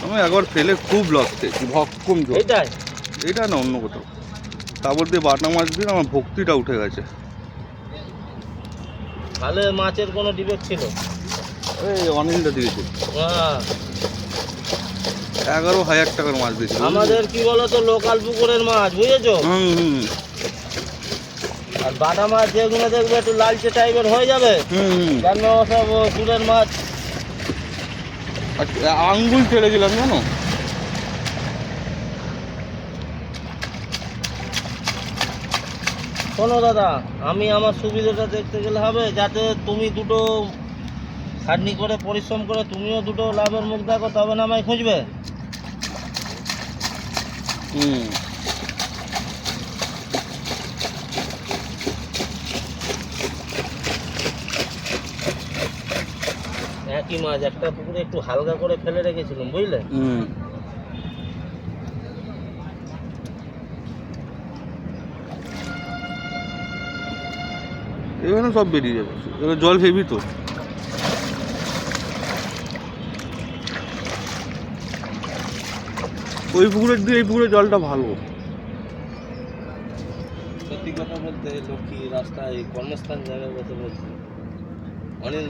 আমি একবার ফেলে খুব লস খেয়েছি, ভক্কম জল। এটাই এটা না অন্য কোথাও। তারপর দিয়ে বাটা মাছ দিয়ে আমার ভক্তিটা উঠে গেছে। তাহলে মাছের কোনো ডিফেক্ট ছিল? এই অনিলটা দিয়েছে হ্যাঁ 11,000 টাকার মাছ দিয়েছিল। আমাদের কি বলতো লোকাল পুকুরের মাছ, বুঝেছো? হুম। আর বাটা মাছ যেগুলো দেখবে একটু লালচে টাইপের হয়ে যাবে, কেন সব সুরের মাছ। আঙ্গুল ছেড়ে গেলাম জানো। শোনো দাদা, আমি আমার সুবিধাটা দেখতে গেলে হবে, যাতে তুমি দুটো খাটনি করে পরিশ্রম করে তুমিও দুটো লাভের মুখ দেখো, তবে না আমায় খুঁজবে। একই মাছ একটা পুকুরে একটু হালকা করে ফেলে রেখেছিলাম, বুঝলে? এখানে সব বেরিয়ে যাবে, এবার জল হেভি তো। ওই পুকুরের দিয়ে এই পুকুরের জলটা ভালো। সত্যি কথা বলতে লক্ষ্মী রাস্তায় কর্মস্থান জায়গার কথা বলছি, অনিল